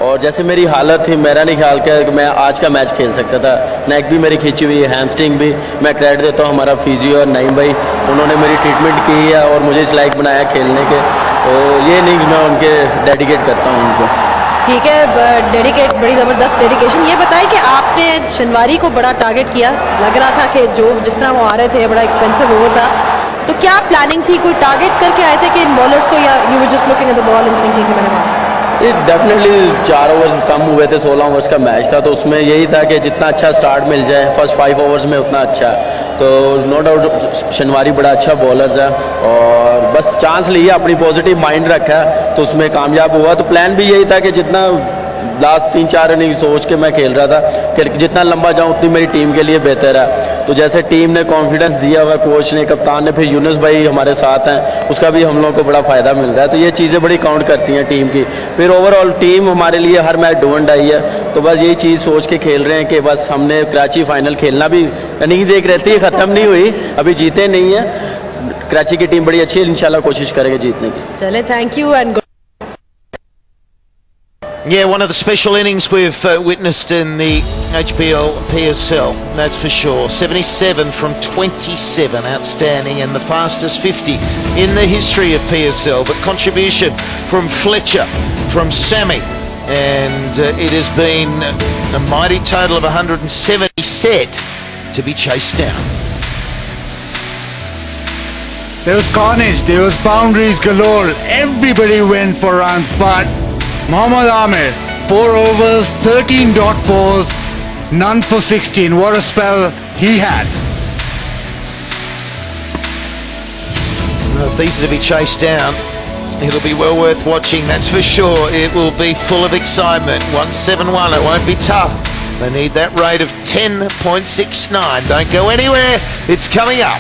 और जैसे मेरी हालत थी, मेरा नहीं ख्याल कि मैं आज का मैच खेल सकता था। नेक भी मेरी खींची हुई है, हैमस्ट्रिंग भी। मैं क्रेडिट देता हूँ हमारा फिजियो और नईम भाई, उन्होंने मेरी ट्रीटमेंट की है और मुझे इस लायक बनाया खेलने के। तो ये इनिंग्स मैं उनके डेडिकेट करता हूँ उनको। ठीक है, डेडिकेट, बड़ी ज़बरदस्त डेडिकेशन। ये बताएं कि आपने शनिवारी को बड़ा टारगेट किया, लग रहा था कि जिस तरह वो आ रहे थे बड़ा एक्सपेंसिव ओवर था, तो क्या प्लानिंग थी? कोई टारगेट करके आए थे कि इन बॉलर्स को, या you were just looking at the ball and thinking कि मैंने मारा? ये डेफिनेटली 4 ओवर्स कम हुए थे, 16 ओवर्स का मैच था, तो उसमें यही था कि जितना अच्छा स्टार्ट मिल जाए फर्स्ट 5 ओवर्स में उतना अच्छा। तो नो डाउट शनिवारी बड़ा अच्छा बॉलर है और बस चांस लिया, अपनी पॉजिटिव माइंड रखा तो उसमें कामयाब हुआ। तो प्लान भी यही था कि जितना लास्ट 3-4 इनिंग सोच के मैं खेल रहा था कि जितना लंबा जाऊं उतनी मेरी टीम के लिए बेहतर है। तो जैसे टीम ने कॉन्फिडेंस दिया हुआ, कोच ने, कप्तान ने, फिर यूनुस भाई हमारे साथ हैं, उसका भी हम लोगों को बड़ा फ़ायदा मिल रहा है। तो ये चीज़ें बड़ी काउंट करती हैं टीम की। फिर ओवरऑल टीम हमारे लिए हर मैच डू एंड डाई है। तो बस यही चीज़ सोच के खेल रहे हैं कि बस हमने कराची फाइनल खेलना भी, इनिंग्स एक रहती है, ख़त्म नहीं हुई, अभी जीते नहीं है। कराची की टीम बड़ी अच्छी है, इंशाल्लाह कोशिश करेंगे जीतने की। चले, thank you and Yeah, one of the special innings we've witnessed in the HPL PSL, that's for sure. 77 from 27, outstanding, and the fastest 50 in the history of PSL. But contribution from Fletcher, from Sammy, and it has been a mighty total of 170 set to be chased down. There was carnage, there was boundaries galore, everybody went for runs, but Mohammad Amir, 4 overs, 13 dot balls, none for 16. What a spell he had. Well, if these are to be chased down, it'll be well worth watching, that's for sure. It will be full of excitement. 171, it won't be tough. They need that rate of 10.69. Don't go anywhere, it's coming up.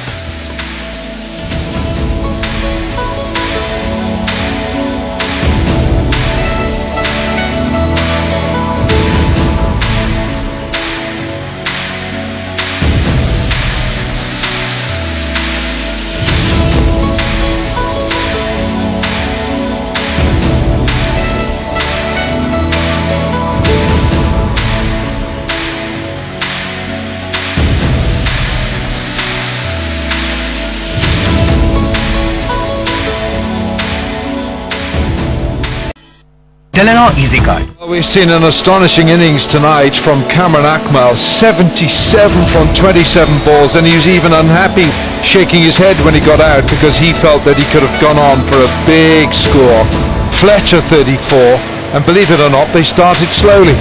Telenor Easy Card. We've seen an astonishing innings tonight from Cameron Akmal, 77 from 27 balls, and he was even unhappy, shaking his head when he got out because he felt that he could have gone on for a big score. Fletcher 34, and believe it or not, they started slowly,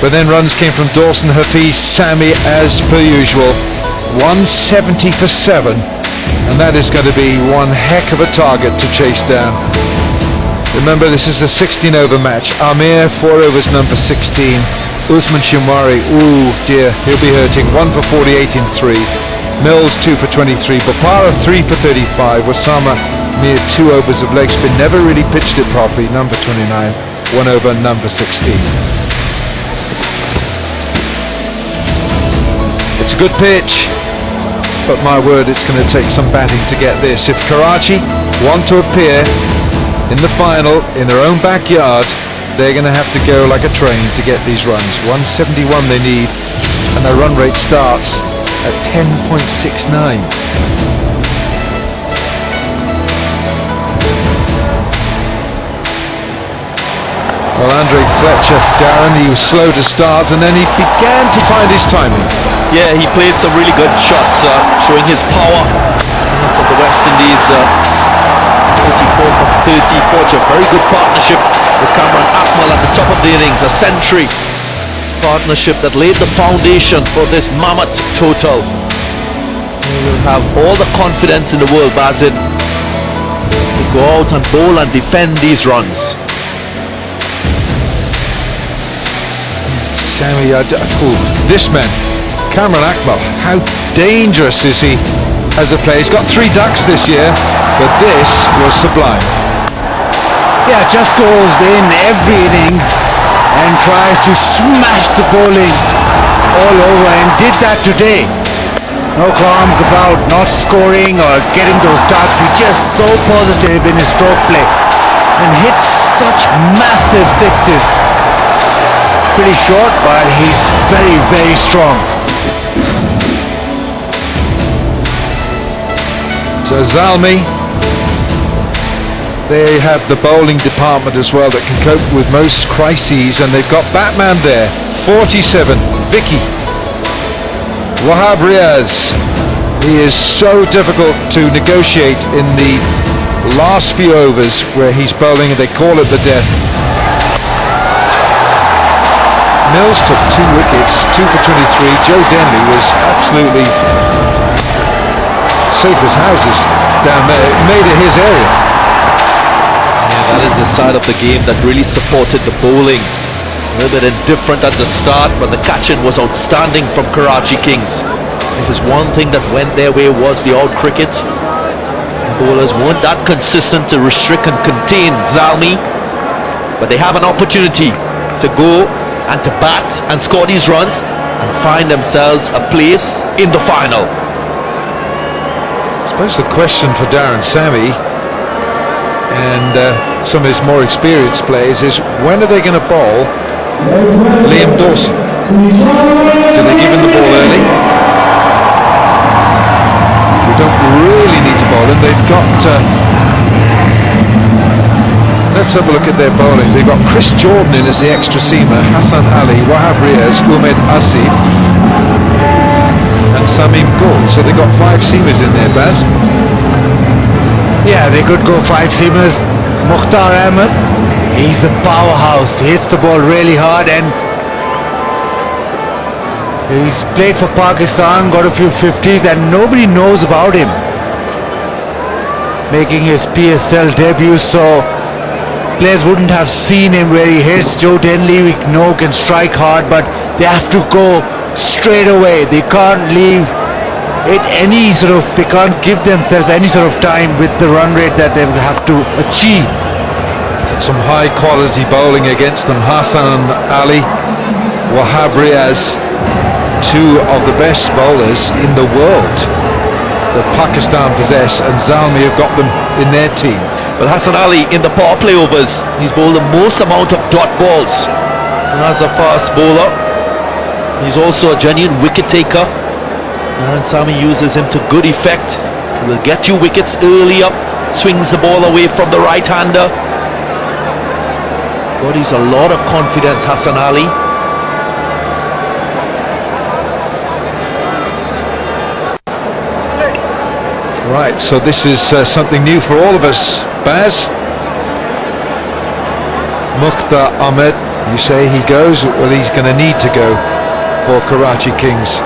but then runs came from Dawson, Hafiz, Sammy as per usual. 170 for 7, and that is going to be one heck of a target to chase down. Remember, this is a 16-over match. Amir, 4 overs, number 16. Usman Shimwari, ooh dear, he'll be hurting. 1 for 48 in 3. Mills, 2 for 23. Bopara, 3 for 35. Osama, mere 2 overs of leg spin. Never really pitched it properly. Number 29. 1 over, number 16. It's a good pitch, but my word, it's going to take some batting to get this. If Karachi want to appear in the final in their own backyard, they're going to have to go like a train to get these runs. 171 they need, and their run rate starts at 10.69. Well, Andre Fletcher, Darren, he was slow to start and then he began to find his timing. Yeah, he played some really good shots, showing his power for the West Indies. 34 from 30, Coach, a very good partnership with Cameron Akmal at the top of the innings, a century partnership that laid the foundation for this mammoth total. He will have all the confidence in the world, Bazin, to go out and bowl and defend these runs. Sammy, this man, Cameron Akmal, how dangerous is he as a player? He's got 3 ducks this year, but this was sublime. Yeah, just goes in every innings and tries to smash the bowling all over, and did that today. No qualms about not scoring or getting those ducks. He's just so positive in his stroke play and hits such massive sixes. pretty short, but he's very, very strong. So Zalmi, they have the bowling department as well that can cope with most crises, and they've got Batman there, 47, Vicky. Wahab Riaz, he is so difficult to negotiate in the last few overs where he's bowling, and they call it the death. Mills took 2 wickets, 2 for 23. Joe Denley was absolutely safe as houses down there. It made it his area. Yeah, that is the side of the game that really supported the bowling. A little bit indifferent at the start, but the catching was outstanding from Karachi Kings. This is one thing that went their way was the out cricket. The bowlers weren't that consistent to restrict and contain Zalmi, but they have an opportunity to go and to bat and score these runs and find themselves a place in the final. I suppose the question for Darren Sammy and some of his more experienced players is, when are they going to bowl Liam Dawson? Do they give him the ball early? We don't really need to bowl him. They've got let's have a look at their bowling. They've got Chris Jordan in as the extra seamer, Hassan Ali, Wahab Riaz, Umed Asif and Samim Gul. So they've got 5 seamers in there, Baz. Yeah, they could go 5 seamers. Mukhtar Ahmed, he's a powerhouse. He hits the ball really hard, and he's played for Pakistan, got a few 50s, and nobody knows about him. Making his PSL debut, so players wouldn't have seen him where he hits. Joe Denley, we know, can strike hard, but they have to go straight away. They can't leave it any sort of, they can't give themselves any sort of time with the run rate that they will have to achieve. Some high quality bowling against them. Hassan Ali, Wahab Riaz, 2 of the best bowlers in the world that Pakistan possess, and Zalmi have got them in their team. But Hassan Ali in the power play overs, he's bowled the most amount of dot balls. And as a fast bowler, he's also a genuine wicket taker. And Sami uses him to good effect. He will get you wickets early up, swings the ball away from the right-hander. But he's a lot of confidence, Hassan Ali. Right, so this is something new for all of us, Baz. Mukhtar Ahmed, you say he goes? Well, he's going to need to go for Karachi Kings.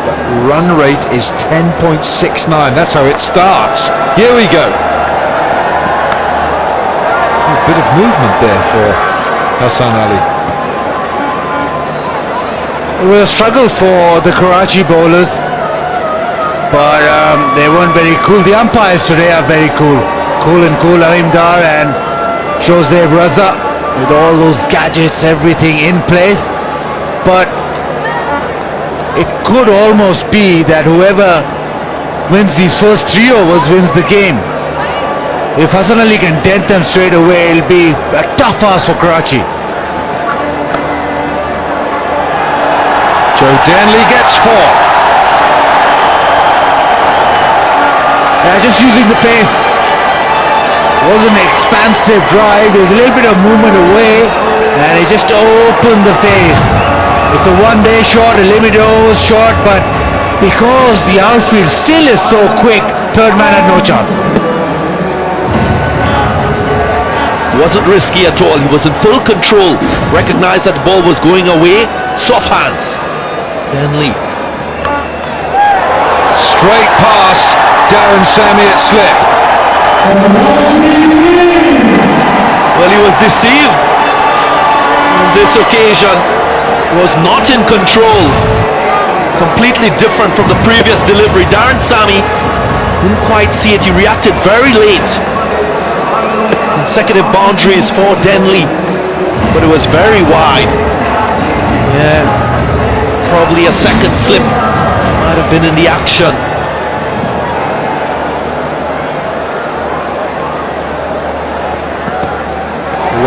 But run rate is 10.69. That's how it starts. Here we go. A bit of movement there for Hassan Ali. It was a struggle for the Karachi bowlers, but they weren't very cool. The umpires today are very cool. Cool and cool. Alim Dar and Joseph Raza with all those gadgets, everything in place. But it could almost be that whoever wins these first 3 overs wins the game. If Hassan Ali can dent them straight away, it'll be a tough ask for Karachi. Joe Denley gets 4. Just using the pace. It was an expansive drive. There was a little bit of movement away, and it just opened the face. It's a one-day shot, a limited overs shot, but because the outfield still is so quick, third man had no chance. Wasn't risky at all. He was in full control. Recognized that the ball was going away. Soft hands. Denley. Straight pass. Darren Sammy at slip. Well, he was deceived on this occasion. Was not in control. Completely different from the previous delivery. Darren Sammy didn't quite see it. He reacted very late. Consecutive boundaries for Denley, but it was very wide. Yeah, probably a second slip might have been in the action.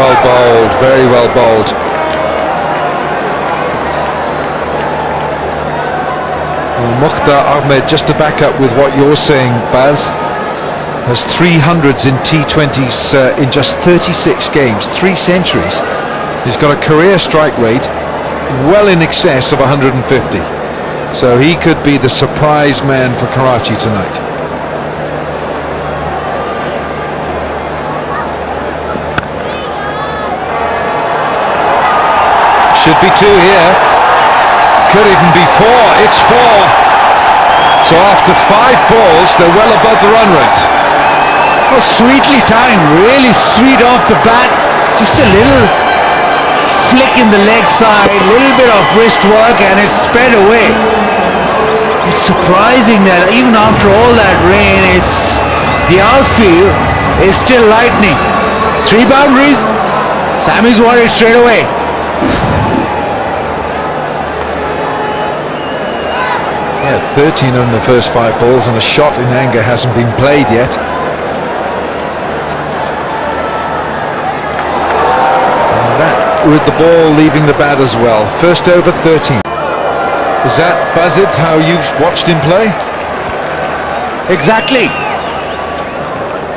Well bowled, very well bowled. Mukhtar Ahmed, just to back up with what you're saying, Baz, has 300s in T20s in just 36 games, 3 centuries. He's got a career strike rate well in excess of 150. So he could be the surprise man for Karachi tonight. Should be 2 here. Could even be 4. It's 4. So after 5 balls, they're well above the run rate. Oh, sweetly timed, really sweet off the bat. Just a little flick in the leg side, little bit of wrist work, and it's sped away. It's surprising that even after all that rain, the outfield is still lightning. 3 boundaries. Sammy's worried straight away. Yeah, 13 on the first 5 balls, and a shot in anger hasn't been played yet. And that with the ball leaving the bat as well. First over 13. Is that, Bazid, how you've watched him play? Exactly.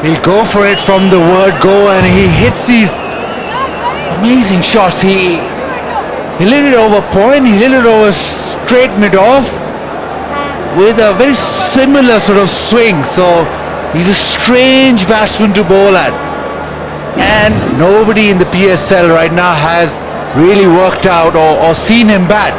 He'll go for it from the word go, and he hits these amazing shots. He lit it over point, he lit it over straight mid-off with a very similar sort of swing. So he's a strange batsman to bowl at, and nobody in the PSL right now has really worked out or seen him bat.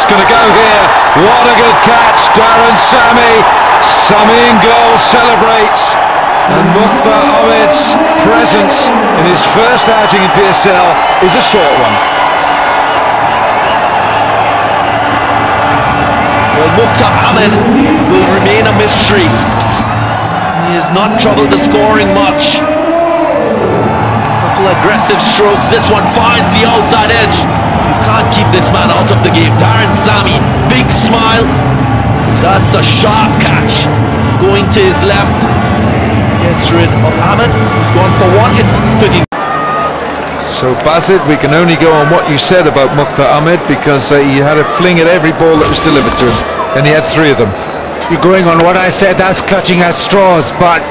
It's going to go here. What a good catch, Darren Sammy. Sammy in goal celebrates, and Mukhtar Ahmed's presence in his first outing in PSL is a short one. Well, Mukhtar Ahmed will remain a mystery. He has not troubled the scoring much. Couple aggressive strokes. This one finds the outside edge. You can't keep this man out of the game. Darren Sammy, big smile. That's a sharp catch. Going to his left. Gets rid of Ahmed, who's gone for 1. It's looking. So Bazid, we can only go on what you said about Mukhtar Ahmed, because he had a fling at every ball that was delivered to him, and he had 3 of them. You're going on what I said, that's clutching at straws, but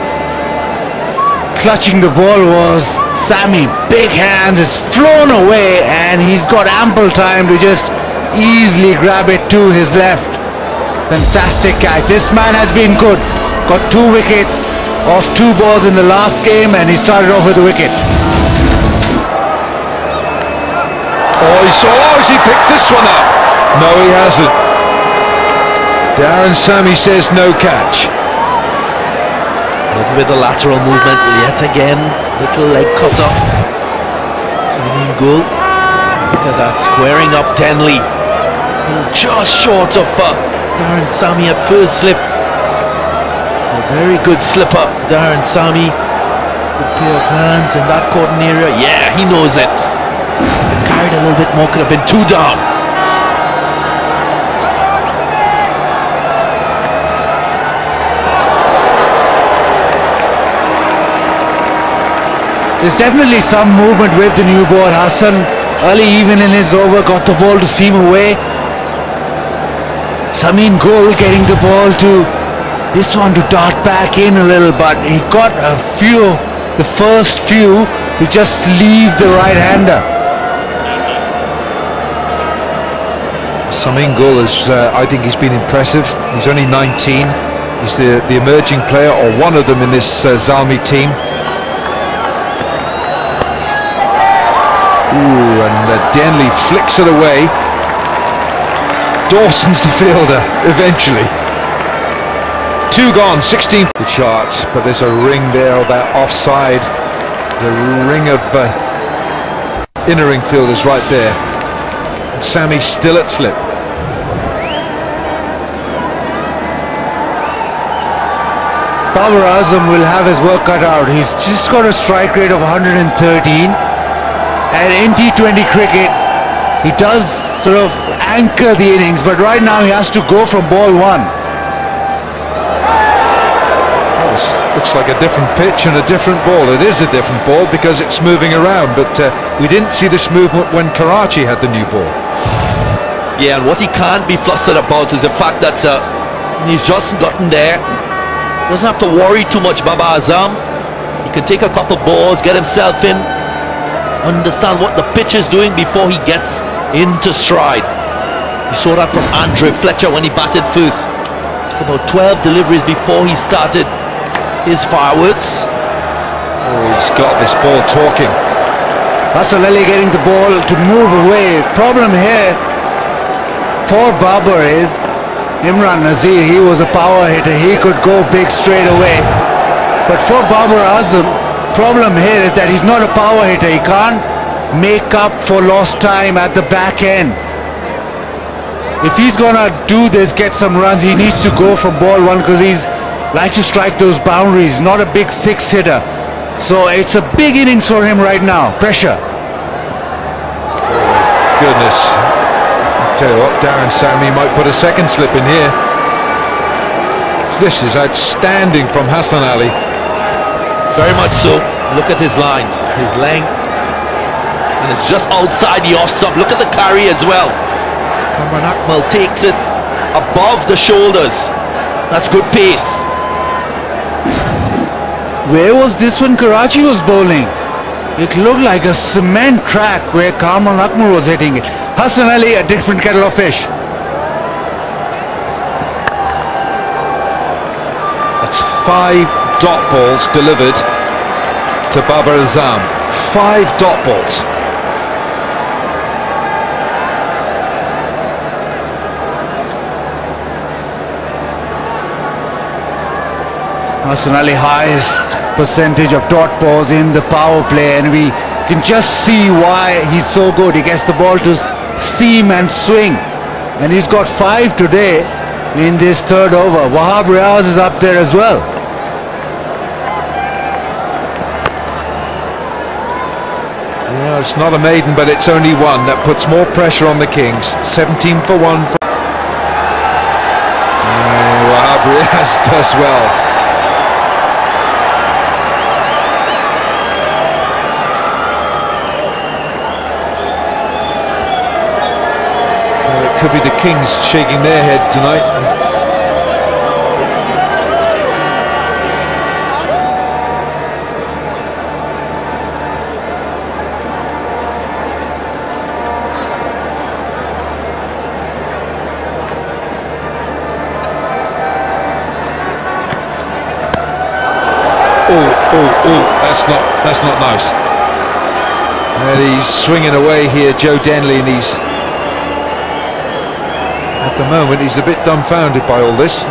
clutching the ball was Sammy. Big hands, it's flown away, and he's got ample time to just easily grab it to his left. Fantastic catch. This man has been good. Got 2 wickets off 2 balls in the last game, and he started off with a wicket. Oh, has he picked this one up? No, he hasn't. Darren Sammy says no catch. A little bit of lateral movement yet again. Little leg cutter. Singing goal. Look at that, squaring up Denley. Just short of Darren Sammy at first slip. A very good slipper, Darren Sammy. Good pair of hands in that cotton area. Yeah, he knows it. Carried a little bit more, could have been 2 down. There's definitely some movement with the new ball. Hassan early even in his over got the ball to seam away. Samin Gul getting the ball to this one to dart back in a little, but he got a few, the first few, to just leave the right-hander. Samin Gul is, I think he's been impressive. He's only 19. He's the emerging player, or one of them in this Zalmi team. Ooh, and Denley flicks it away. Dawson's the fielder, eventually. 2 gone, 16. The chart, but there's a ring there about offside. The ring of inner ring fielders right there. And Sammy's still at slip. Babar Azam will have his work cut out. He's just got a strike rate of 113, and in T20 cricket he does sort of anchor the innings, but right now he has to go from ball 1. This looks like a different pitch and a different ball. It is a different ball because it's moving around, but we didn't see this movement when Karachi had the new ball. Yeah, and what he can't be flustered about is the fact that he's just gotten there. Doesn't have to worry too much, Baba Azam. He can take a couple balls, get himself in, understand what the pitch is doing before he gets into stride. You saw that from Andre Fletcher when he batted first. Took about 12 deliveries before he started his fireworks. Oh, he's got this ball talking. Hassan Ali getting the ball to move away. Problem here for Babar is Imran Nazir. He was a power hitter. He could go big straight away. But for Babar Azam, problem here is that he's not a power hitter. He can't make up for lost time at the back end. If he's gonna do this, get some runs, he needs to go from ball one because he's like to strike those boundaries. Not a big six hitter. So it's a big innings for him right now. Pressure. Goodness. I'll tell you what, Darren Sammy might put a second slip in here. This is outstanding from Hassan Ali. Very much so. Look at his lines, his length, and it's just outside the off stump. Look at the carry as well. Kamran Akmal takes it above the shoulders. That's good pace. Where was this when Karachi was bowling? It looked like a cement track where Kamran Akmal was hitting it. Hassan Ali, a different kettle of fish. That's 5 dot balls delivered to Babar Azam. 5 dot balls. Hassan Ali highest percentage of dot balls in the power play, and we can just see why he's so good. He gets the ball to seam and swing, and he's got 5 today in this third over. Wahab Riaz is up there as well. Yeah, it's not a maiden, but it's only one. That puts more pressure on the Kings. 17 for 1. Wahab Riaz does well. Could be the Kings shaking their head tonight. Oh, that's not nice. And he's swinging away here, Joe Denley, and he's at the moment he's a bit dumbfounded by all this.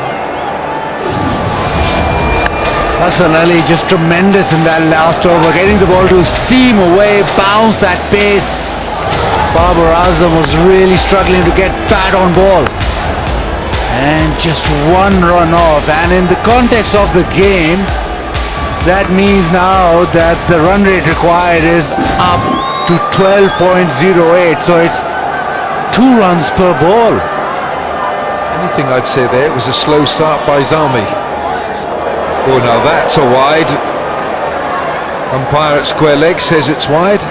Hassan Ali just tremendous in that last over, getting the ball to seam away, bounce at pace. Babar Azam was really struggling to get bat on ball, and just one run off. And in the context of the game, that means now that the run rate required is up to 12.08, so it's 2 runs per ball. Anything I'd say there, it was a slow start by Zalmi. Oh, now that's a wide. Umpire at square leg says it's wide.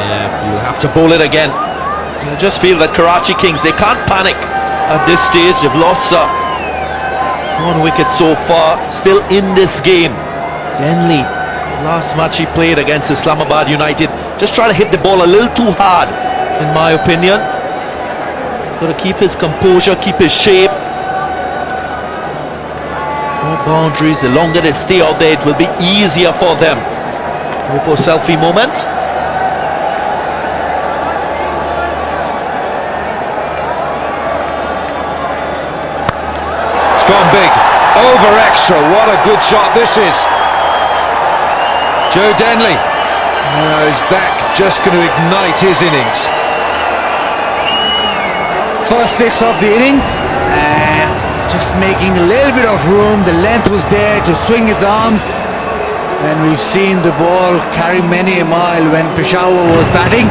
Yeah, you'll have to bowl it again. I just feel that Karachi Kings, they can't panic at this stage. They've lost 1 wicket so far, still in this game. Denley, last match he played against Islamabad United, just try to hit the ball a little too hard, in my opinion. Got to keep his composure, keep his shape. More boundaries, the longer they stay out there, it will be easier for them. Opo selfie moment. It's gone big, over extra. What a good shot this is. Joe Denley. Now is that just going to ignite his innings? First 6 of the innings, and just making a little bit of room. The length was there to swing his arms, and we've seen the ball carry many a mile when Peshawar was batting,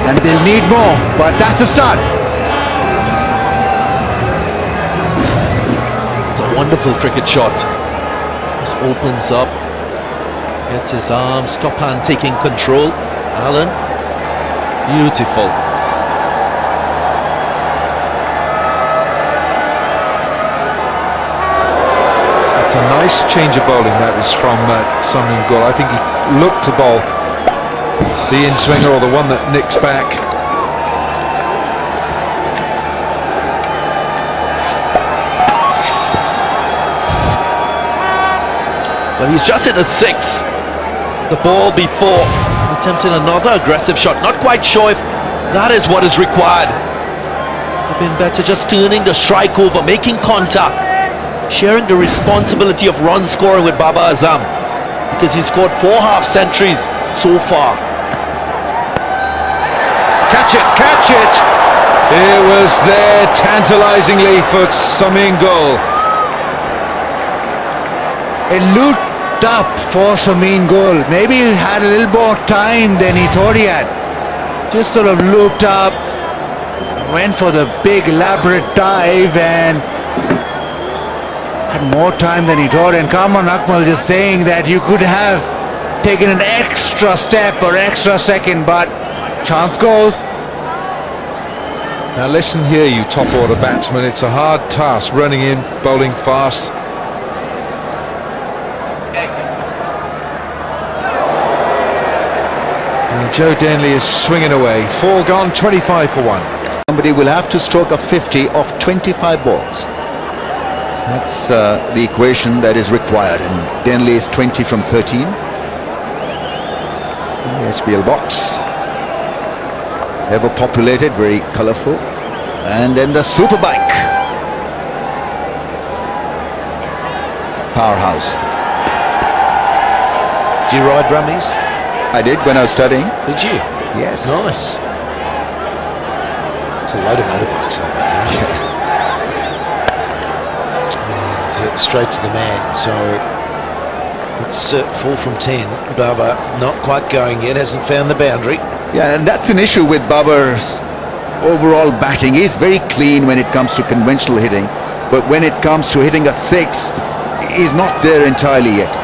and they'll need more, but that's a start. It's a wonderful cricket shot. Just opens up, gets his arms, top hand taking control. Allen Beautiful. It's a nice change of bowling that is from Sun Min Gul. I think he looked to bowl the in-swinger or the one that nicks back. Well, he's just hit a 6. The ball before, attempting another aggressive shot. Not quite sure if that is what is required. Have been better just turning the strike over, making contact, sharing the responsibility of run scoring with Babar Azam, because he scored 4 half-centuries so far. Catch it, catch it! It was there tantalizingly for Sun Min Gul. It looped up for Sun Min Gul. Maybe he had a little more time than he thought he had. Just sort of looped up, went for the big elaborate dive and had more time than he thought. And Kamran Akmal just saying that you could have taken an extra step or extra second, but chance goes. Now listen here, you top order batsmen, it's a hard task running in, bowling fast. And Joe Denley is swinging away, 4 gone, 25 for 1. Somebody will have to stroke a 50 off 25 balls. That's the equation that is required, and Denley is 20 from 13. The HBL box, ever populated, very colourful. And then the Superbike, powerhouse. Do you ride Brummies? I did when I was studying. Did you? Yes. Nice. It's a load of motorbikes like that. And straight to the man. So it's 4 from 10. Babar not quite going yet, hasn't found the boundary. Yeah, and that's an issue with Babar's overall batting. He's very clean when it comes to conventional hitting, but when it comes to hitting a 6, he's not there entirely yet.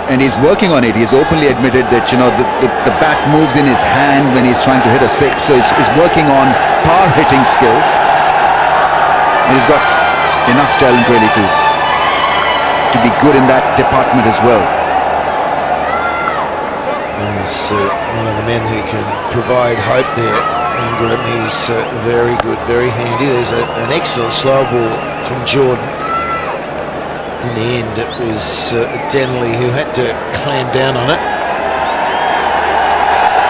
And he's working on it. He's openly admitted that, you know, the bat moves in his hand when he's trying to hit a 6, so he's working on power hitting skills. And he's got enough talent really to be good in that department as well. He's one of the men who can provide hope there. Ingram, he's very good, very handy. There's an excellent slow ball from Jordan. In the end, it was Denley who had to clamp down on it.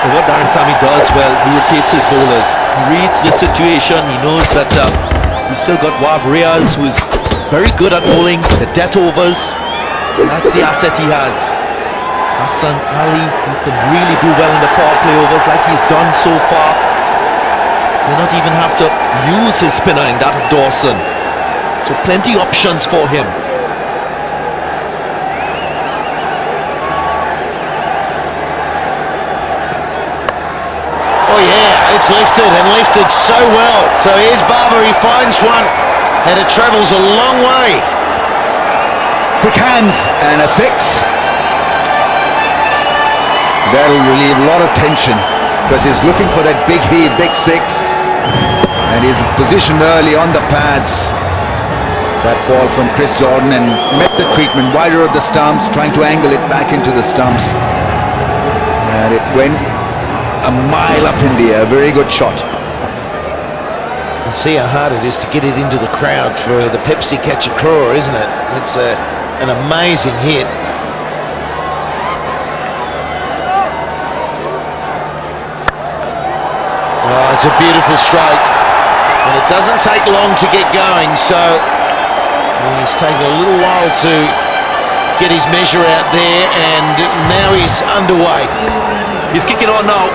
But what Darren Sammy does well, he rotates his bowlers. He reads the situation. He knows that he's still got Wab Riaz, who's very good at bowling the death overs. That's the asset he has. Hassan Ali, who can really do well in the power play overs like he's done so far. Will not even have to use his spinner in that of Dawson. So plenty options for him. Oh yeah, it's lifted and lifted so well. So here's Babar, he finds one and it travels a long way. Quick hands and a 6. That'll relieve a lot of tension because he's looking for that big heave, big 6, and he's positioned early on the pads. That ball from Chris Jordan and met the treatment wider of the stumps, trying to angle it back into the stumps, and it went a mile up in the air. Very good shot. And see how hard it is to get it into the crowd for the Pepsi Catch a Craw, isn't it? It's an amazing hit. Oh, it's a beautiful strike, and it doesn't take long to get going, so he's taken a little while to get his measure out there, and now he's underway. He's kicking on now.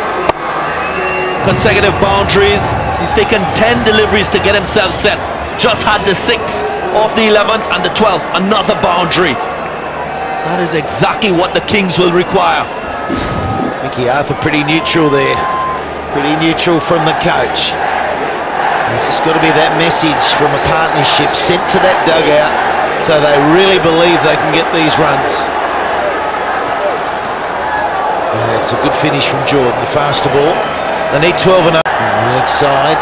Consecutive boundaries. He's taken 10 deliveries to get himself set. Just had the 6th off the 11th and the 12th. Another boundary. That is exactly what the Kings will require. Mickey Arthur pretty neutral there. Pretty neutral from the coach. There's just got to be that message from a partnership sent to that dugout so they really believe they can get these runs. It's a good finish from Jordan, the faster ball. They need 12 and 8 on the outside.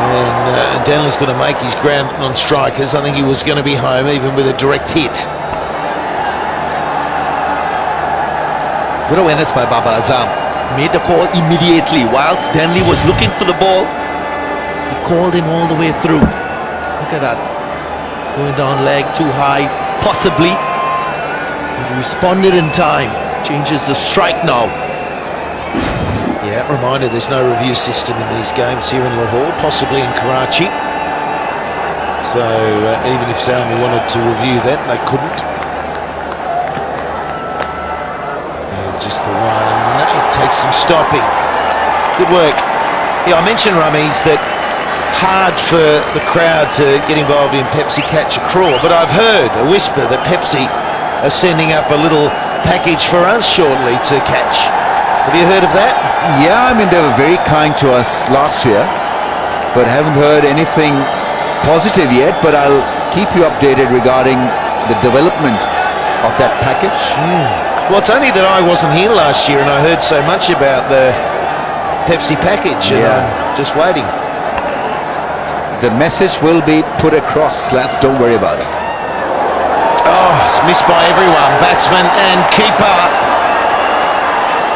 And Denley's going to make his ground on strikers. I think he was going to be home even with a direct hit. Good awareness by Baba Azam. Made the call immediately whilst Denley was looking for the ball. He called him all the way through. Look at that. Going down leg too high, possibly. He responded in time. Changes the strike now. Yeah, reminder there's no review system in these games here in Lahore, possibly in Karachi. So even if Zalmi wanted to review that, they couldn't. And just the one, it takes some stopping. Good work. Yeah, I mentioned, Rameez, that hard for the crowd to get involved in Pepsi Catch a Craw, but I've heard a whisper that Pepsi are sending up a little package for us shortly to catch. Have you heard of that? Yeah, I mean, they were very kind to us last year, but haven't heard anything positive yet, but I'll keep you updated regarding the development of that package. Well, it's only that I wasn't here last year and I heard so much about the Pepsi package, and I'm just waiting. The message will be put across, lads, don't worry about it. Oh, it's missed by everyone, batsman and keeper.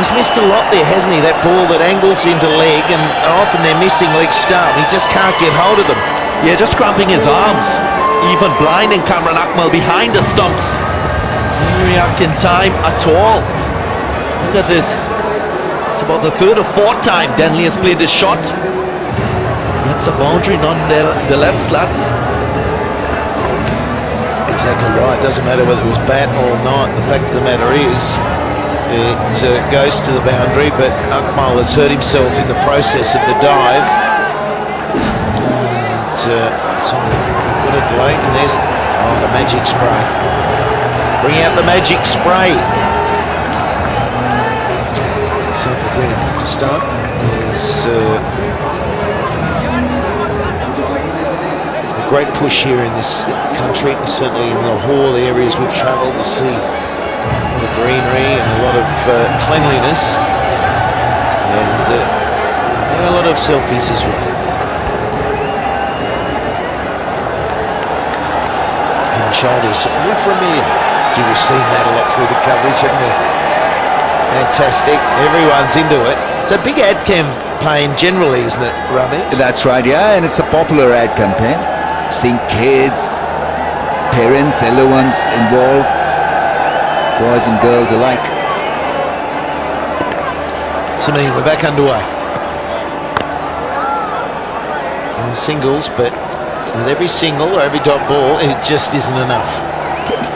He's missed a lot there, hasn't he? That ball that angles into leg, and often they're missing leg stump. He just can't get hold of them. Yeah, just cramping his arms. Even blinding Kamran Akmal behind the stumps. Didn't react in time at all. Look at this. It's about the third or fourth time Denley has played this shot. Gets a boundary, not the left slats. Exactly right. Doesn't matter whether it was bat or not. The fact of the matter is, it goes to the boundary, but Akmal has hurt himself in the process of the dive. And so got it late, and there's the magic spray. Bring out the magic spray. So for Green in Pakistan is a great push here in this country. Certainly in Lahore, the areas we've travelled, we see the greenery and a lot of cleanliness, and a lot of selfies as well. And shoulders, one for a million. We've seen that a lot through the coverage, haven't we? Fantastic, everyone's into it. It's a big ad campaign generally, isn't it, Rameez? That's right, yeah, and it's a popular ad campaign. Seeing kids, parents, everyone's involved, boys and girls alike. Samin, we're back underway. Singles, but with every single or every dot ball, it just isn't enough.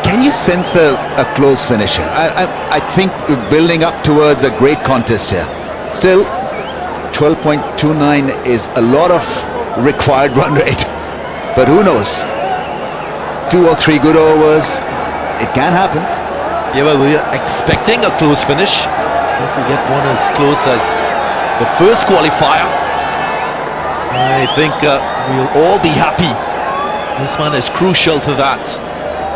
Can you sense a close finisher? I think we're building up towards a great contest here. Still, 12.29 is a lot of required run rate. But who knows? 2 or 3 good overs, it can happen. Yeah, well, we're expecting a close finish. If we get one as close as the first qualifier, I think we'll all be happy. This one is crucial to that.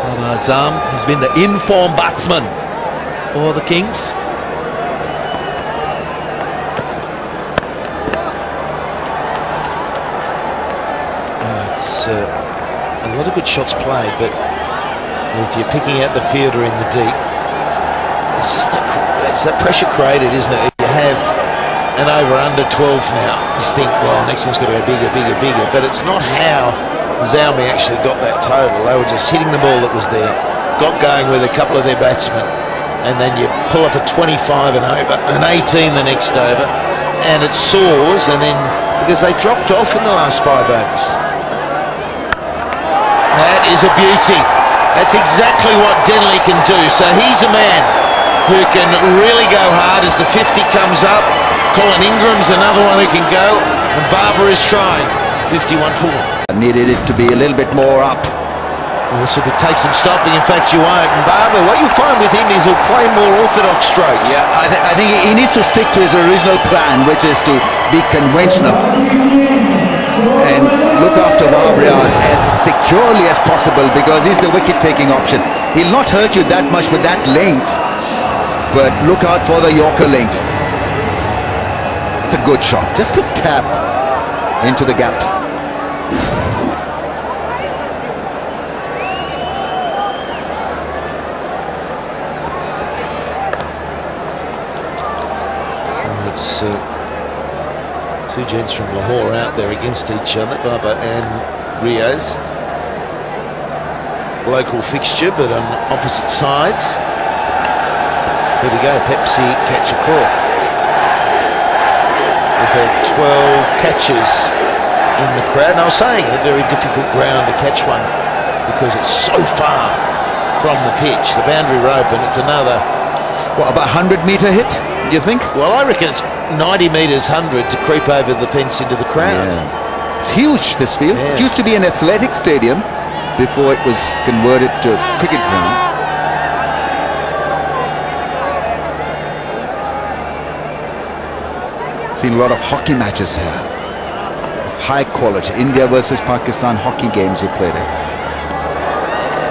Baba Azam has been the in-form batsman for the Kings. It's a lot of good shots played, but if you're picking out the fielder in the deep, it's just that pressure created, isn't it? If you have an over under 12 now, you think, well, next one's got to go bigger, bigger, bigger. But it's not how Zalmi actually got that total. They were just hitting the ball that was there, got going with a couple of their batsmen, and then you pull off a 25 and over, an 18 the next over, and it soars, and then because they dropped off in the last 5 overs. That is a beauty. That's exactly what Denley can do. So he's a man who can really go hard as the 50 comes up. Colin Ingram's another one who can go, and Barber is trying. 51 for 1. Needed it to be a little bit more up. This will take some stopping. In fact, you won't. And Barber, what you'll find with him is he'll play more orthodox strokes. Yeah, I think he needs to stick to his original plan, which is to be conventional and look after Barber as securely as possible, because he's the wicket-taking option. He'll not hurt you that much with that length, but look out for the Yorker length. It's a good shot, just a tap into the gap. It's two gents from Lahore out there against each other, Baba and Riaz. Local fixture, but on opposite sides. Here we go, Pepsi catch a crawl. We've had 12 catches in the crowd. And I was saying, a very difficult ground to catch one because it's so far from the pitch, the boundary rope, and it's another... What, about 100-metre hit, do you think? Well, I reckon it's 90 metres, 100 to creep over the fence into the crowd. Yeah. It's huge, this field. Yeah. It used to be an athletic stadium before it was converted to a cricket ground. Seen a lot of hockey matches here of high quality. India versus Pakistan hockey games were played here.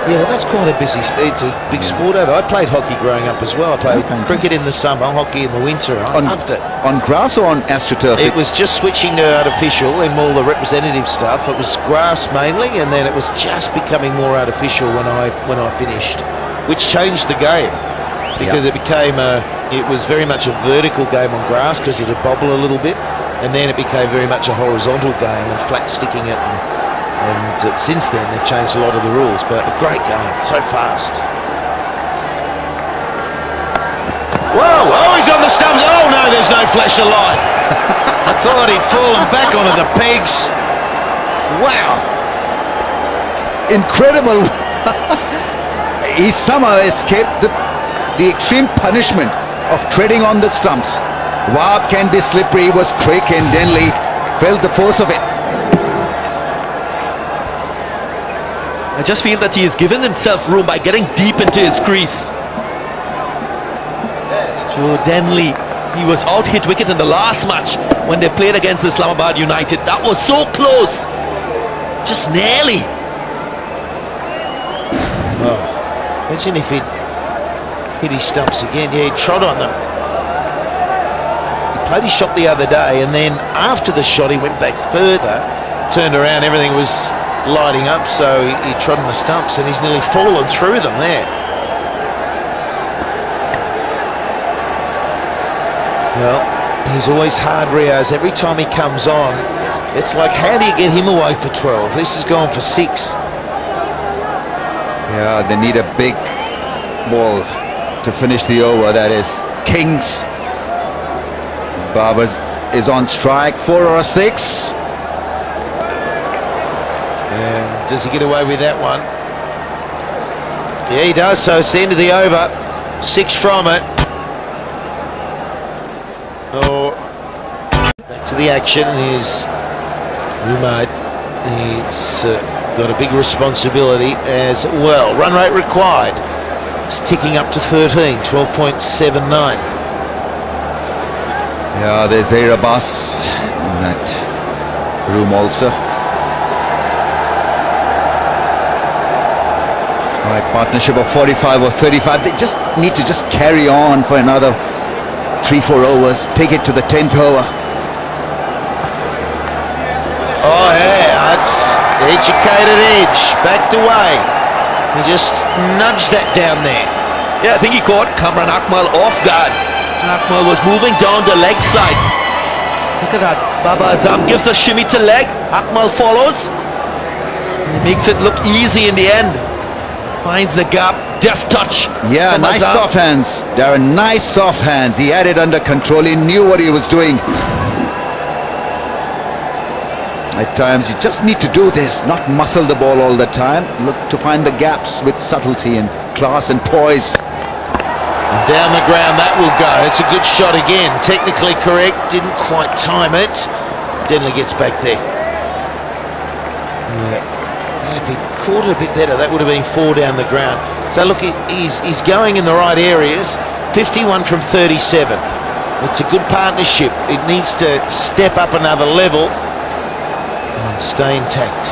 Yeah, well, that's quite a busy... It's a big sport over. I played hockey growing up as well. I played cricket in the summer, hockey in the winter. I loved it. On grass or on AstroTurf? It was just switching to artificial in all the representative stuff. It was grass mainly, and then it was just becoming more artificial when I finished, which changed the game because it became it was very much a vertical game on grass because it would bobble a little bit, and then it became very much a horizontal game and flat sticking it. And since then, they've changed a lot of the rules, but a great game, so fast. Whoa, oh, he's on the stumps. Oh, no, there's no flash of light. I thought he'd fallen back onto the pegs. Wow. Incredible. He somehow escaped the extreme punishment of treading on the stumps. Wahab can be slippery, was quick, and Denley felt the force of it. I just feel that he has given himself room by getting deep into his crease. Joe Denley, he was out hit wicket in the last match when they played against Islamabad United. That was so close, just nearly. Oh, imagine if he'd hit his stumps again. Yeah, he trod on them. He played his shot the other day, and then after the shot he went back further, turned around, everything was lighting up, so he trod on the stumps and he's nearly fallen through them there. Well, he's always hard, Riaz. Every time he comes on, it's like, how do you get him away for 12? This has gone for 6. Yeah, they need a big ball to finish the over. That is Kings. Barbers is on strike, 4 or 6. And does he get away with that one? Yeah, he does. So it's the end of the over. 6 from it. Oh, back to the action. Here's Umad. He's got a big responsibility as well. Run rate required. It's ticking up to 13, 12.79. Yeah, there's Zair Abbas in that room also. Right, partnership of 45 or 35. They just need to just carry on for another 3-4 overs. Take it to the 10th over. Oh, yeah, that's educated edge. Backed away. He just nudged that down there. Yeah, I think he caught Kamran Akmal off guard. Akmal was moving down the leg side. Look at that. Baba Azam gives a shimmy to leg. Akmal follows. He makes it look easy in the end. Finds the gap, deft touch. Yeah, nice soft hands. Darren, nice soft hands. He had it under control. He knew what he was doing. At times you just need to do this, not muscle the ball all the time. Look to find the gaps with subtlety and class and poise. And down the ground that will go. It's a good shot again. Technically correct, didn't quite time it. Denley gets back there. Yeah. If he caught it a bit better, that would have been 4 down the ground. So look, he's going in the right areas. 51 from 37. It's a good partnership. It needs to step up another level and stay intact.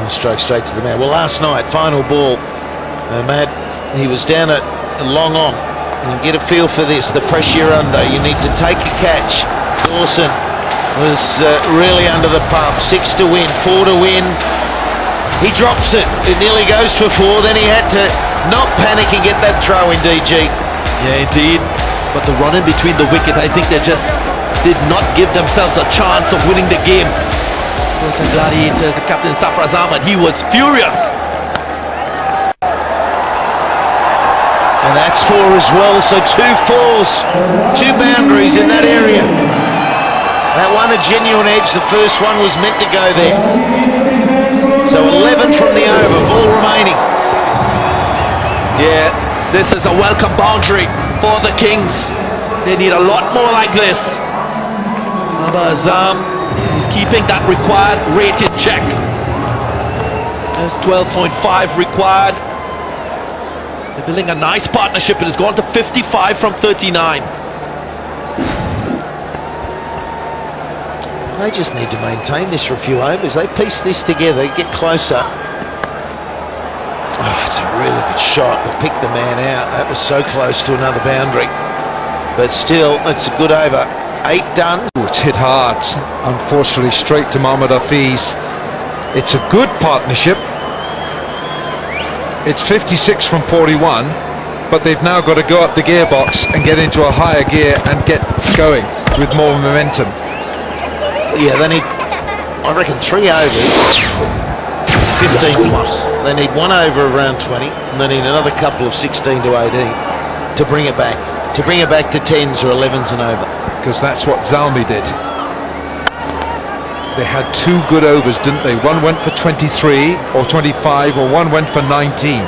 Stroke straight to the man. Well, last night, final ball, Matt, he was down at long on. You get a feel for this, the pressure you're under. You need to take a catch. Dawson was really under the pump. 6 to win, 4 to win. He drops it. It nearly goes for 4. Then he had to not panic and get that throw in, DG. Yeah, indeed. But the run in between the wicket, I think they just did not give themselves a chance of winning the game. The Gladiators, the captain Safraz Ahmed, he was furious. And that's 4 as well, so 2 4s, 2 boundaries in that area. That one a genuine edge, the first one was meant to go there. So 11 from the over, ball remaining. Yeah, this is a welcome boundary for the Kings. They need a lot more like this. Azam, he's keeping that required rate in check. There's 12.5 required. They're building a nice partnership. It has gone to 55 from 39. They just need to maintain this for a few overs. They piece this together, get closer. Oh, it's a really good shot, but pick the man out. That was so close to another boundary. But still, it's a good over. 8 done. It's hit hard, unfortunately, straight to Mohammad Hafiz. It's a good partnership. It's 56 from 41, but they've now got to go up the gearbox and get into a higher gear and get going with more momentum. Yeah, they need, I reckon, 3 overs, 15 plus. They need 1 over around 20, and they need another couple of 16 to 18 to bring it back. To bring it back to 10s or 11s and over. Because that's what Zalmi did. They had 2 good overs, didn't they? One went for 23 or 25, or one went for 19.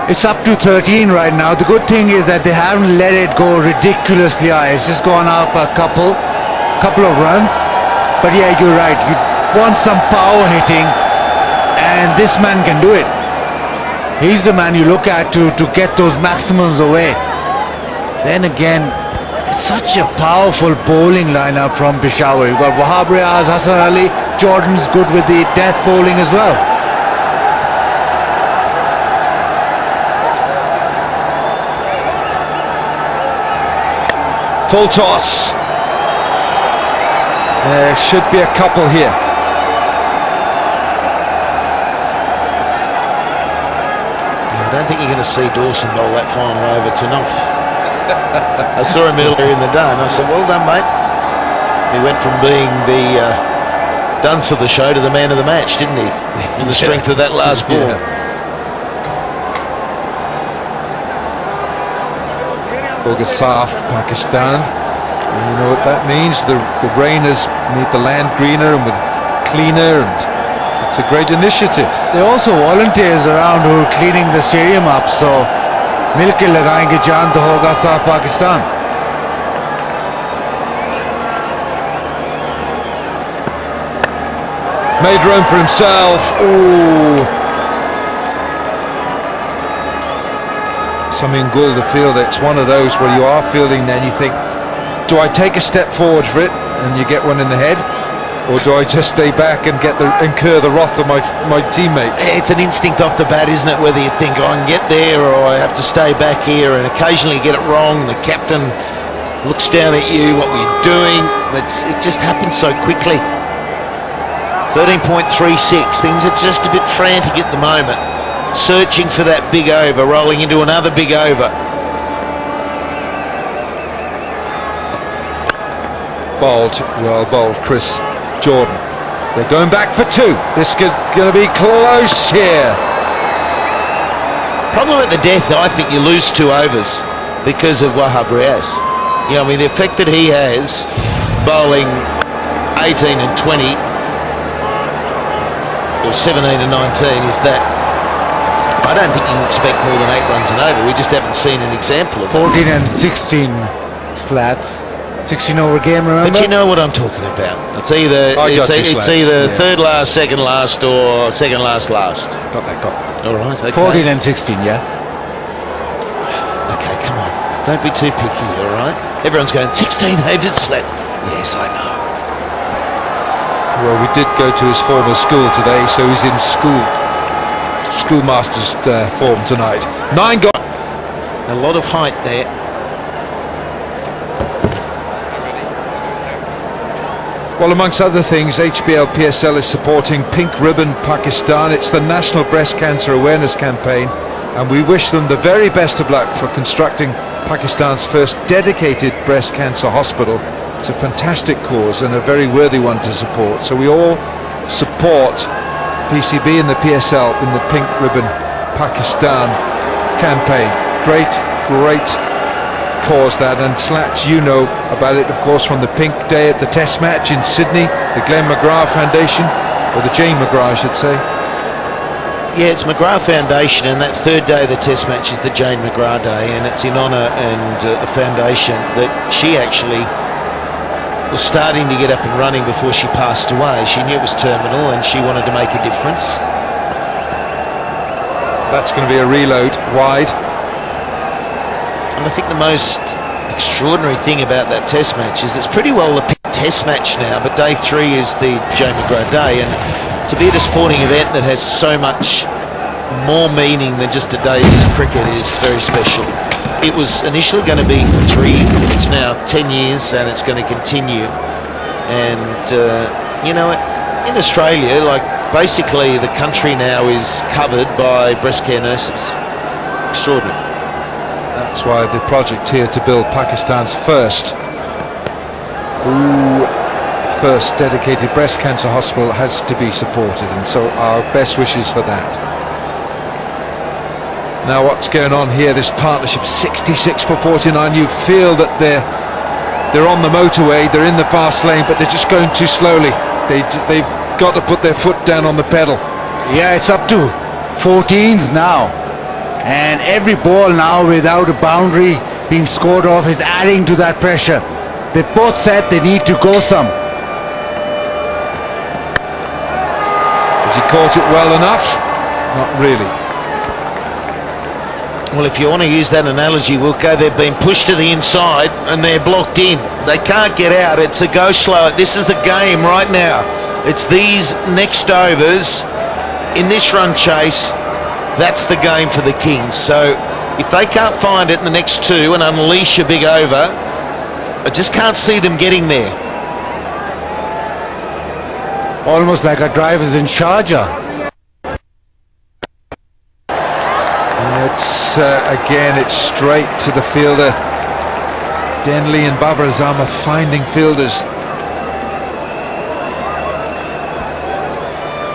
It's up to 13 right now. The good thing is that they haven't let it go ridiculously high. It's just gone up a couple of runs. But yeah, you're right. You want some power hitting, and this man can do it. He's the man you look at to get those maximums away. Then again, it's such a powerful bowling lineup from Peshawar. You've got Wahab Riaz, Hassan Ali, Jordan's good with the death bowling as well. Full toss. There should be a couple here. I don't think you're going to see Dawson bowl that final over tonight. I saw him earlier in the day and I said, well done, mate. He went from being the dunce of the show to the man of the match, didn't he? In the strength of that last ball. Yeah. Saf, Pakistan. And you know what that means? The rain has made the land greener and cleaner, and it's a great initiative. There are also volunteers around who are cleaning the stadium up, so milke lagayenge jaan to hoga Saf Pakistan. Made room for himself. Ooh. Something good to feel. It's one of those where you are fielding, then you think, do I take a step forward for it, and you get one in the head, or do I just stay back and incur the wrath of my teammates? It's an instinct off the bat, isn't it? Whether you think, oh, I can get there, or I have to stay back here, and occasionally you get it wrong. The captain looks down at you, what were you doing? It just happens so quickly. 13.36, things are just a bit frantic at the moment. Searching for that big over, rolling into another big over. Bowled, well bowled, Chris Jordan. They're going back for 2. This is going to be close here. Problem at the death, I think you lose 2 overs because of Wahab Riaz. You know, I mean, the effect that he has bowling 18 and 20 or 17 and 19 is that I don't think you can expect more than 8 runs and over. We just haven't seen an example of 14 and 16 slats. 16 over game, remember? But you know what I'm talking about. It's either third last, second last, or second last last. Got that. All right. Okay. 14 and 16, yeah. Okay, come on. Don't be too picky, all right? Everyone's going 16 overs slats. Yes, I know. Well, we did go to his former school today, so he's in schoolmaster's form tonight. 9 gone. A lot of height there. Well, amongst other things, HBL PSL is supporting Pink Ribbon Pakistan. It's the National Breast Cancer Awareness Campaign, and we wish them the very best of luck for constructing Pakistan's first dedicated breast cancer hospital. It's a fantastic cause and a very worthy one to support. So we all support PCB and the PSL in the Pink Ribbon Pakistan campaign. Great cause that, and Slats, you know about it of course from the Pink Day at the Test match in Sydney, the Glenn McGrath Foundation, or the Jane McGrath I should say. Yeah, it's McGrath Foundation, and that third day of the Test match is the Jane McGrath Day, and it's in honour and a foundation that she actually was starting to get up and running before she passed away. She knew it was terminal and she wanted to make a difference. That's going to be a reload wide. And I think the most extraordinary thing about that Test match is it's pretty well the Test match now, but day 3 is the Jane McGrath Day, and to be at a sporting event that has so much more meaning than just a day's cricket is very special. It was initially going to be 3, it's now 10 years and it's going to continue. And you know, in Australia, like basically the country now is covered by breast care nurses. Extraordinary. That's why the project here to build Pakistan's first dedicated breast cancer hospital has to be supported, and so our best wishes for that. Now what's going on here, this partnership, 66 for 49, you feel that they're on the motorway, they're in the fast lane, but they're just going too slowly. They've got to put their foot down on the pedal. Yeah, it's up to 14s now, and every ball now without a boundary being scored off is adding to that pressure. They both said they need to go some. Has he caught it well enough? Not really. Well, if you want to use that analogy, Wilco, they've been pushed to the inside and they're blocked in. They can't get out. It's a go slow. This is the game right now. It's these next overs in this run chase. That's the game for the Kings. So if they can't find it in the next 2 and unleash a big over, I just can't see them getting there. Almost like a driver's in Sharjah. It's again, it's straight to the fielder. Denley and Babar Azam are finding fielders.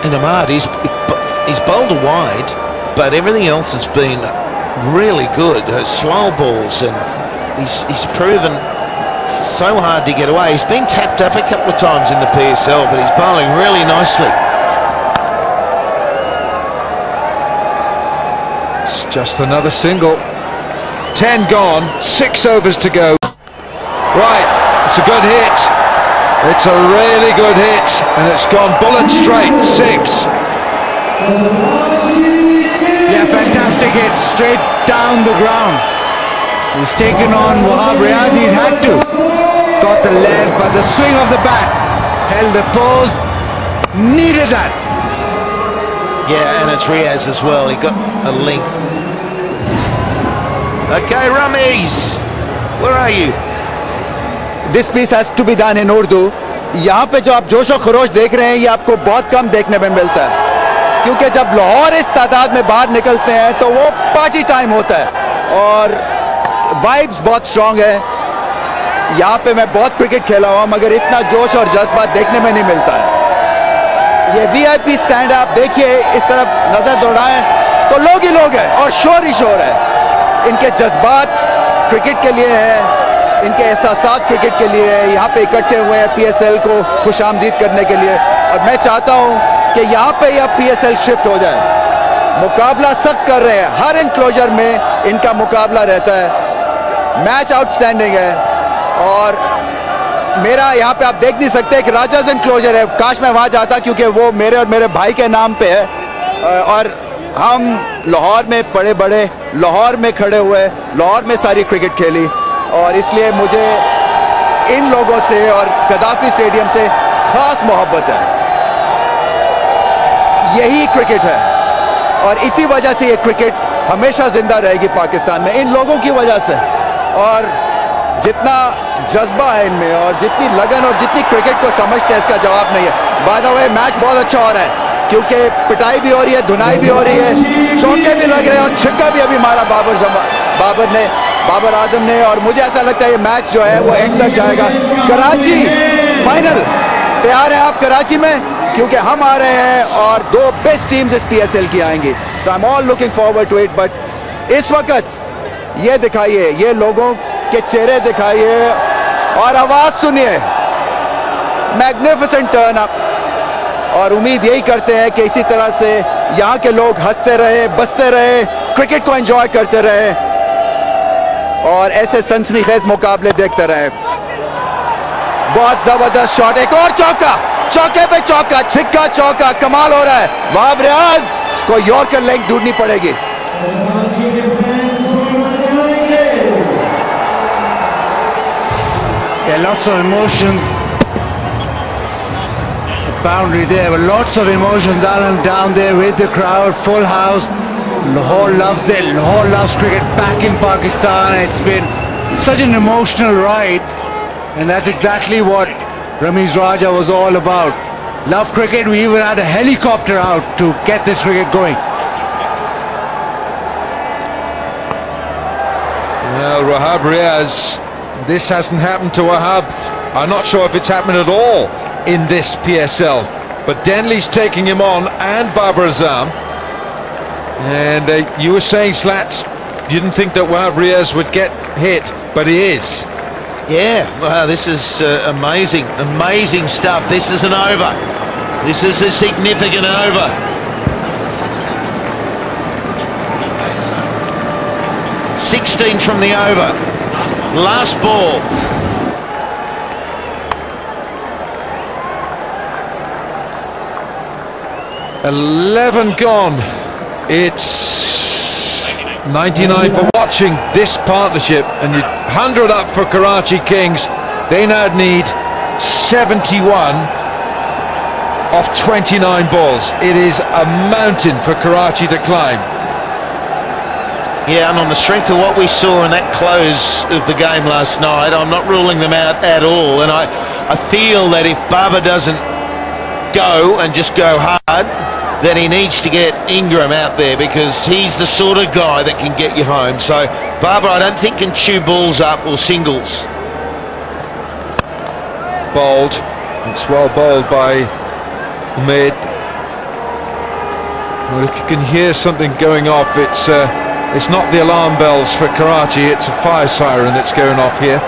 And Ahmad, he's bowled wide, but everything else has been really good. Slow balls, and he's proven so hard to get away. He's been tapped up a couple of times in the PSL, but he's bowling really nicely. It's just another single. 10 gone, 6 overs to go. Right, it's a good hit. It's a really good hit, and it's gone bullet straight. 6. Yeah, fantastic hit, straight down the ground. He's taken on Wahab Riaz. He's had to. Got the length, but the swing of the bat held the pose. Needed that. Yeah, and it's Riaz as well. He got a length. Okay, Rameez, where are you? This piece has to be done in Urdu. यहाँ पे जो आप जोश और खरोश देख रहे हैं, ये आपको बहुत कम देखने में मिलता है, क्योंकि जब लाहौर इस तादाद में बाहर निकलते हैं तो वो पार्टी टाइम होता है और वाइब्स बहुत स्ट्रांग है. यहाँ पे मैं बहुत क्रिकेट खेला हुआ, मगर इतना जोश और जज्बा देखने में नहीं मिलता है. ये वीआईपी स्टैंड आप देखिए, इस तरफ नजर दौड़ाएं तो लोग ही लोग हैं और शोर ही शोर है. इनके जज्बात क्रिकेट के लिए है, इनके एहसासात क्रिकेट के लिए है. यहाँ पे इकट्ठे हुए हैं पीएसएल को खुशामदीद करने के लिए, और मैं चाहता हूँ कि यहाँ पे या पीएसएल शिफ्ट हो जाए. मुकाबला सख्त कर रहे हैं, हर इनक्लोजर में इनका मुकाबला रहता है. मैच आउटस्टैंडिंग है, और मेरा यहाँ पे आप देख नहीं सकते कि राजाज इनक्लोजर है. काश मैं वहाँ जाता, क्योंकि वो मेरे और मेरे भाई के नाम पे है, और हम लाहौर में पड़े बड़े, लाहौर में खड़े हुए, लाहौर में सारी क्रिकेट खेली, और इसलिए मुझे इन लोगों से और गद्दाफी स्टेडियम से खास मोहब्बत है। यही क्रिकेट है और इसी वजह से ये क्रिकेट हमेशा जिंदा रहेगी पाकिस्तान में, इन लोगों की वजह से। और जितना जज्बा है इनमें और जितनी लगन और जितनी क्रिकेट को समझते हैं, इसका जवाब नहीं है। बाय द वे मैच बहुत अच्छा हो रहा है क्योंकि पिटाई भी हो रही है, धुनाई भी हो रही है, चौके भी लग रहे हैं और छक्का भी अभी मारा बाबर आजम ने। और मुझे ऐसा लगता है ये मैच जो है वो एंड तक जाएगा। कराची फाइनल, तैयार है आप कराची में? क्योंकि हम आ रहे हैं और दो बेस्ट टीम्स इस PSL की आएंगी। So I am all looking forward to it. But इस वक्त ये दिखाइए, ये लोगों के चेहरे दिखाइए और आवाज सुनिए। मैग्निफिसेंट टर्न अप, और उम्मीद यही करते हैं कि इसी तरह से यहाँ के लोग हंसते रहे, बसते रहे, क्रिकेट को एंजॉय करते रहे और ऐसे सनसनीखेज मुकाबले देखते रहे। बहुत जबरदस्त शॉट, एक और चौका, चौके पे चौका, छिक्का चौका, कमाल हो रहा है। वहाब रियाज को यॉर्कर लेग ढूंढनी पड़ेगी। Lots of emotions. The boundary there, but lots of emotions. Alan down there with the crowd, full house. Lahore loves it. Lahore loves cricket back in Pakistan. It's been such an emotional ride, and that's exactly what Ramiz Raja was all about. Love cricket. We even had a helicopter out to get this cricket going. Well, Wahab Riaz, this hasn't happened to Wahab. I'm not sure if it's happened at all in this PSL. But Denley's taking him on, and Babar Azam. And you were saying, Slats, you didn't think that Wahab Riaz would get hit, but he is. Yeah, wow, this is amazing, amazing stuff. This is an over. This is a significant over. $16 from the over. Last ball. $11 gone. It's 99 for watching this partnership, and 100 up for Karachi Kings. They now need 71 off 29 balls. It is a mountain for Karachi to climb. Yeah, and on the strength of what we saw in that close of the game last night, I'm not ruling them out at all. And I feel that if Babar doesn't go and just go hard, then he needs to get Ingram out there, because he's the sort of guy that can get you home. So Babar, I don't think, can chew balls up or singles. Bowled. It's well bowled by Mid. Well, if you can hear something going off, it's not the alarm bells for Karachi, it's a fire siren that's going off here.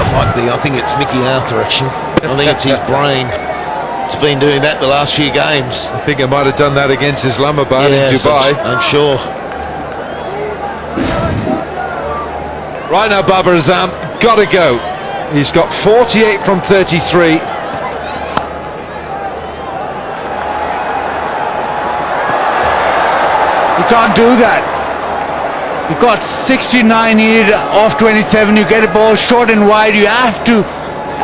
It might be. I think it's Mickey Arthur, actually. I think it's his brain. It's been doing that the last few games. I think it might have done that against Islamabad in Dubai. I'm sure. Right now, Babar Azam, got to go. He's got 48 from 33. You can't do that. You've got 69 needed off 27. You get a ball short and wide. You have to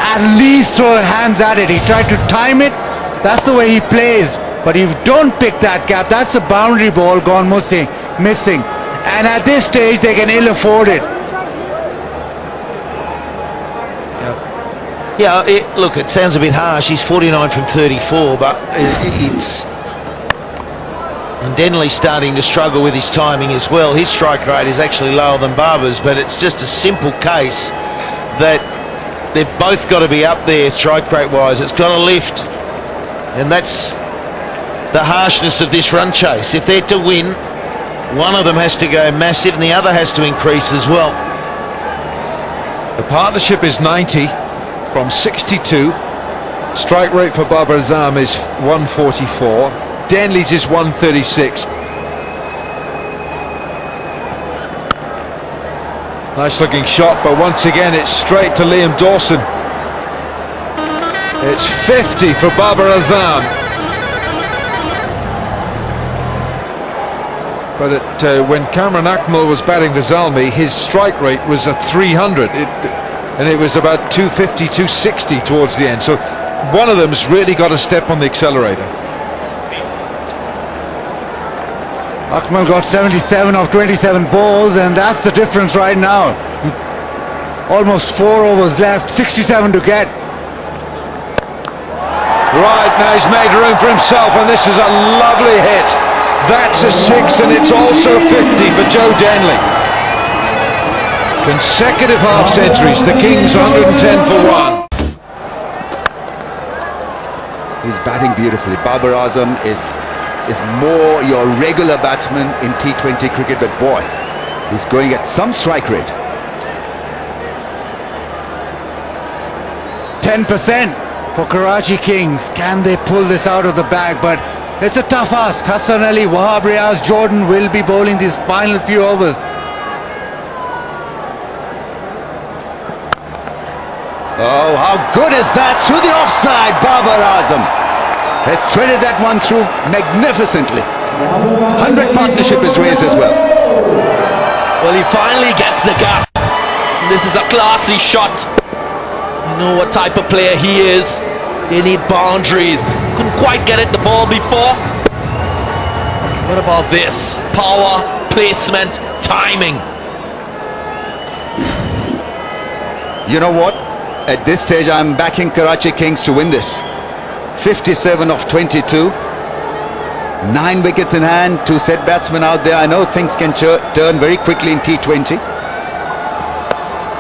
at least throw hands at it. He tried to time it. That's the way he plays. But if you don't pick that gap, that's a boundary ball gone missing. And at this stage, they can ill afford it. Yeah, look, it sounds a bit harsh. He's 49 from 34, but it's... And Denley's starting to struggle with his timing as well. His strike rate is actually lower than Babar's, but it's just a simple case that they've both got to be up there strike rate wise. It's got to lift, and that's the harshness of this run chase. If they're to win, one of them has to go massive and the other has to increase as well. The partnership is 90 from 62. Strike rate for Babar Azam is 144. Denley's is 136. Nice looking shot, but once again it's straight to Liam Dawson. It's 50 for Babar Azam. But when Cameron Akmal was batting for Zalmi, his strike rate was at 300. and it was about 250, 260 towards the end. So one of them's really got to step on the accelerator. Akmal got 77 of 27 balls, and that's the difference right now. Almost 4 overs left, 67 to get. Right, now he's made room for himself, and this is a lovely hit. That's a 6, and it's also 50 for Joe Denley. Consecutive half-centuries, the Kings 110 for 1. He's batting beautifully. Babar Azam is more your regular batsman in T20 cricket, but boy, he's going at some strike rate. 10% for Karachi Kings. Can they pull this out of the bag? But it's a tough ask. Hassan Ali, Wahab Riaz, Jordan will be bowling these final few overs. Oh, how good is that? Through the offside, Babar Azam has threaded that one through magnificently. 100 partnership is raised as well. Well, he finally gets the gap. This is a classy shot. You know what type of player he is. They need boundaries. Couldn't quite get at the ball before. What about this? Power, placement, timing. You know what? At this stage, I'm backing Karachi Kings to win this. 57 of 22. 9 wickets in hand, 2 set batsmen out there. I know things can turn very quickly in T20.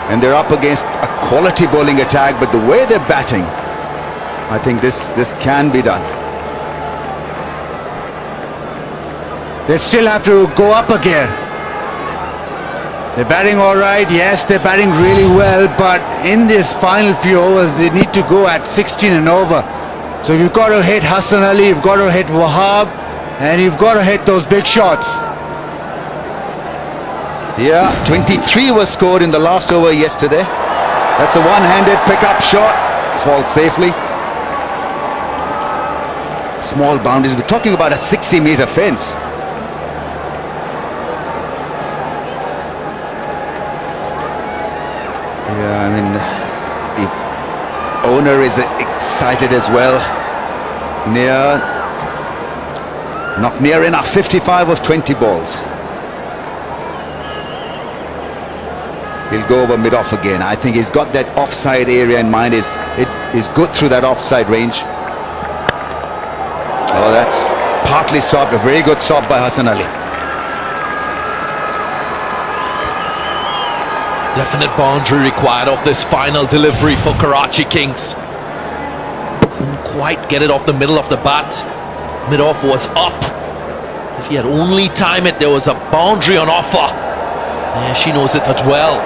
And they're up against a quality bowling attack, but the way they're batting, I think this can be done. They still have to go up again. They're batting all right, yes, they're batting really well, but in this final few overs, they need to go at 16 and over. So you've got to hit Hassan Ali, you've got to hit Wahab, and you've got to hit those big shots. Yeah, 23 was scored in the last over yesterday. That's a one-handed pick-up shot. Falls safely. Small boundaries. We're talking about a 60-meter fence. Yeah, I mean, the owner is excited as well. Not near enough. 55 of 20 balls. He'll go over mid-off again. I think he's got that offside area in mind. It is good through that offside range. Oh, that's partly stopped. A very good stop by Hassan Ali. Definite boundary required of this final delivery for Karachi Kings. Couldn't quite get it off the middle of the bat. Mid-off was up. If he had only timed it, there was a boundary on offer. Yeah, she knows it as well.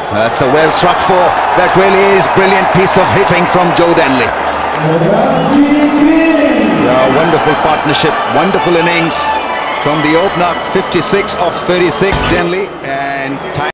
That's a well struck four. That really is brilliant piece of hitting from Joe Denley. Yeah, wonderful partnership, wonderful innings from the opener. 56 of 36, Denley, and time